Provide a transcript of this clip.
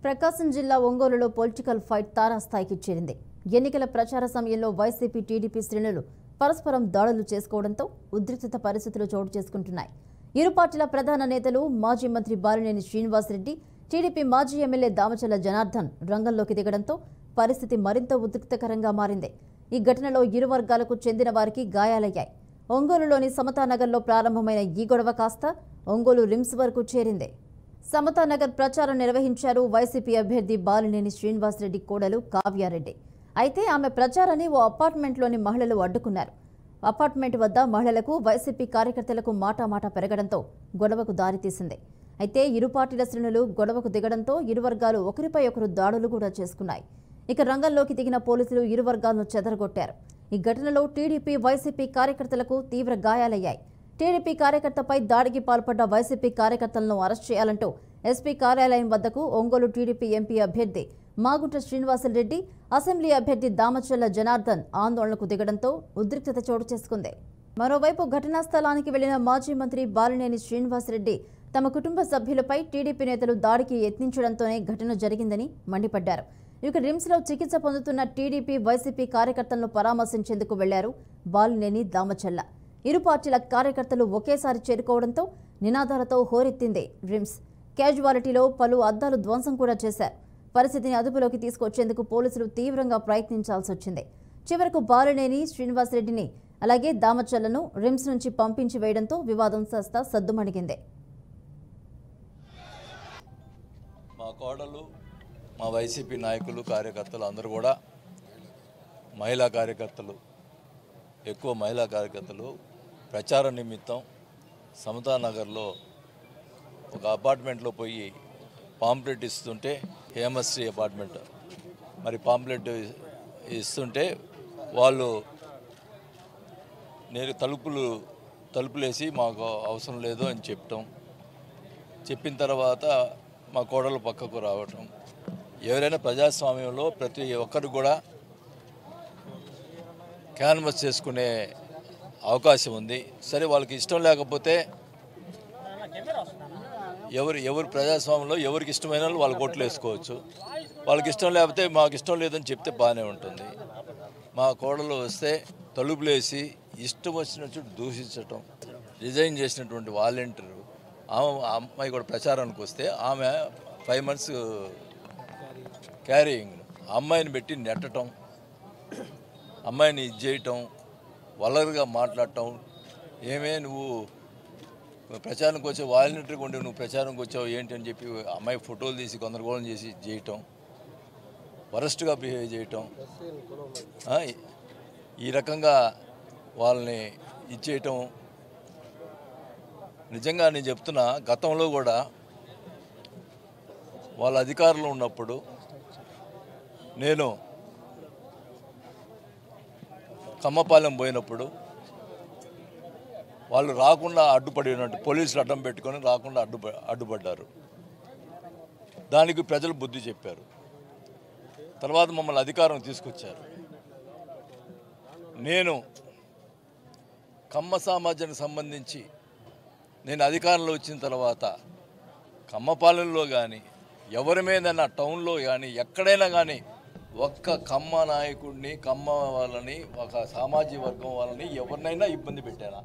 ప్రకాశం జిల్లా ఒంగోలులో political fight తారాస్థాయికి చేరింది. ఎన్నికల ప్రచార సమయంలో వైసీపీ టీడీపీ శ్రేణులు పరస్పరం దాడులు చేసుకోవడంతో ఉద్రిక్తత పరిస్థితులు చోటు చేసుకుంటున్నాయి. ఇరు పార్టీల ప్రధాన నేతలు మాజీ మంత్రి బాలినేని శ్రీనివాసరెడ్డి, టీడీపీ మాజీ ఎమ్మెల్యే దామచల్ల జనార్దన్ రంగంలోకి దిగడంతో పరిస్థితి మరింత ఉద్రిక్తకరంగా మారింది. ఈ ఘటనలో ఇరు వర్గాలకు చెందిన వారికి గాయాలయ్యాయి. ఒంగోలులోని సమతానగర్లో ప్రారంభమైన ఈ గొడవ కాస్త ఒంగోలు రిమ్స్ వరకు చేరింది. సమతానగర్ ప్రచారం నిర్వహించారు వైసీపీ అభ్యర్థి బాలినేని శ్రీనివాసరెడ్డి కోడలు కావ్యారెడ్డి. అయితే ఆమె ప్రచారాన్ని ఓ అపార్ట్మెంట్లోని మహిళలు అడ్డుకున్నారు. అపార్ట్మెంట్ వద్ద మహిళలకు వైసీపీ కార్యకర్తలకు మాటామాట పెరగడంతో గొడవకు దారితీసింది. అయితే ఇరు పార్టీల శ్రేణులు గొడవకు దిగడంతో ఇరు వర్గాలు ఒకరిపై ఒకరు దాడులు కూడా చేసుకున్నాయి. ఇక రంగంలోకి దిగిన పోలీసులు ఇరు వర్గాలను చెదరగొట్టారు. ఈ ఘటనలో టీడీపీ వైసీపీ కార్యకర్తలకు తీవ్ర గాయాలయ్యాయి. టీడీపీ కార్యకర్తపై దాడికి పాల్పడ్డ వైసీపీ కార్యకర్తలను అరెస్ట్ చేయాలంటూ ఎస్పీ కార్యాలయం వద్దకు ఒంగోలు టీడీపీ ఎంపీ అభ్యర్థి మాగుంట శ్రీనివాసరెడ్డి, అసెంబ్లీ అభ్యర్థి దామచల్ల జనార్దన్ ఆందోళనకు దిగడంతో ఉద్రిక్తత చోటు చేసుకుంది. మరోవైపు ఘటనా స్థలానికి వెళ్లిన మాజీ మంత్రి బాలినేని శ్రీనివాసరెడ్డి తమ కుటుంబ సభ్యులపై టీడీపీ నేతలు దాడికి యత్నించడంతోనే ఘటన జరిగిందని మండిపడ్డారు. ఇక రిమ్స్లో చికిత్స పొందుతున్న టీడీపీ వైసీపీ కార్యకర్తలను పరామర్శించేందుకు వెళ్లారు బాలినేని దామచల్ల. ఇరు పార్టీల కార్యకర్తలు ఒకేసారి చేరుకోవడంతో నినాదాలతో హోరెత్తింది రిమ్స్. క్యాజువాలిటీలో పలు అద్దాలు ధ్వంసం కూడా చేశారు. పరిస్థితిని అదుపులోకి తీసుకొచ్చేందుకు పోలీసులు తీవ్రంగా ప్రయత్నించాల్సి వచ్చింది. చివరకు బాలినేని శ్రీనివాసరెడ్డిని అలాగే దామచల్లను రిమ్స్ నుంచి పంపించి వేయడంతో వివాదం కాస్త సద్దుమణిగింది. మా కోడలు, మా వైసీపీ నాయకులు, కార్యకర్తలు అందరూ కూడా మహిళా కార్యకర్తలు, ఎక్కువ మహిళా కార్యకర్తలు ప్రచార నిమిత్తం సమతానగర్లో ఒక అపార్ట్మెంట్లో పోయి పాంప్లెట్ ఇస్తుంటే, హేమశ్రీ అపార్ట్మెంట్ మరి పాంప్లెట్ ఇస్తుంటే వాళ్ళు నేను తలుపులేసి మాకు అవసరం లేదు అని చెప్పిన తర్వాత మా కోడలు పక్కకు రావటం. ఎవరైనా ప్రజాస్వామ్యంలో ప్రతి ఒక్కరు కూడా క్యాన్వస్ చేసుకునే అవకాశం ఉంది. సరే, వాళ్ళకి ఇష్టం లేకపోతే ఎవరు ప్రజాస్వామ్యంలో ఎవరికి ఇష్టమైన వాళ్ళు ఓట్లు వేసుకోవచ్చు. వాళ్ళకి ఇష్టం లేకపోతే మాకు ఇష్టం లేదని చెప్తే బాగానే ఉంటుంది. మా కోడలు వస్తే తలుపులేసి ఇష్టం వచ్చినట్టు దూషించటం, రిజైన్ చేసినటువంటి వాలంటీరు అమ్మాయి కూడా ప్రచారానికి వస్తే ఆమె 5 months క్యారింగ్ అమ్మాయిని పెట్టి నెట్టడం, అమ్మాయిని ఇది చేయటం, వలర్గా మాట్లాడటం. ఏమే నువ్వు ప్రచారానికి వచ్చావు, వాలంటీర్గా ఉండి నువ్వు ప్రచారానికి వచ్చావు ఏంటి అని చెప్పి అమ్మాయి ఫోటోలు తీసి గందరగోళం చేసి చేయటం, వరస్ట్గా బిహేవ్ చేయటం, ఈ రకంగా వాళ్ళని ఇచ్చేయటం. నిజంగా నేను చెప్తున్నా, గతంలో కూడా వాళ్ళ అధికారంలో ఉన్నప్పుడు నేను కమ్మపాలెం పోయినప్పుడు వాళ్ళు రాకుండా అడ్డుపడినట్టు పోలీసులు అడ్డం పెట్టుకొని రాకుండా అడ్డుపడ్డారు. దానికి ప్రజలు బుద్ధి చెప్పారు. తర్వాత మమ్మల్ని అధికారం తీసుకొచ్చారు. నేను కమ్మ సామాజిక సంబంధించి నేను అధికారంలో వచ్చిన తర్వాత కమ్మపాలెంలో కానీ ఎవరి మీదైనా టౌన్లో కానీ ఎక్కడైనా కానీ ఒక్క కమ్మ నాయకుడిని, కమ్మ వాళ్ళని, ఒక సామాజిక వర్గం వాళ్ళని ఎవరినైనా ఇబ్బంది పెట్టానా?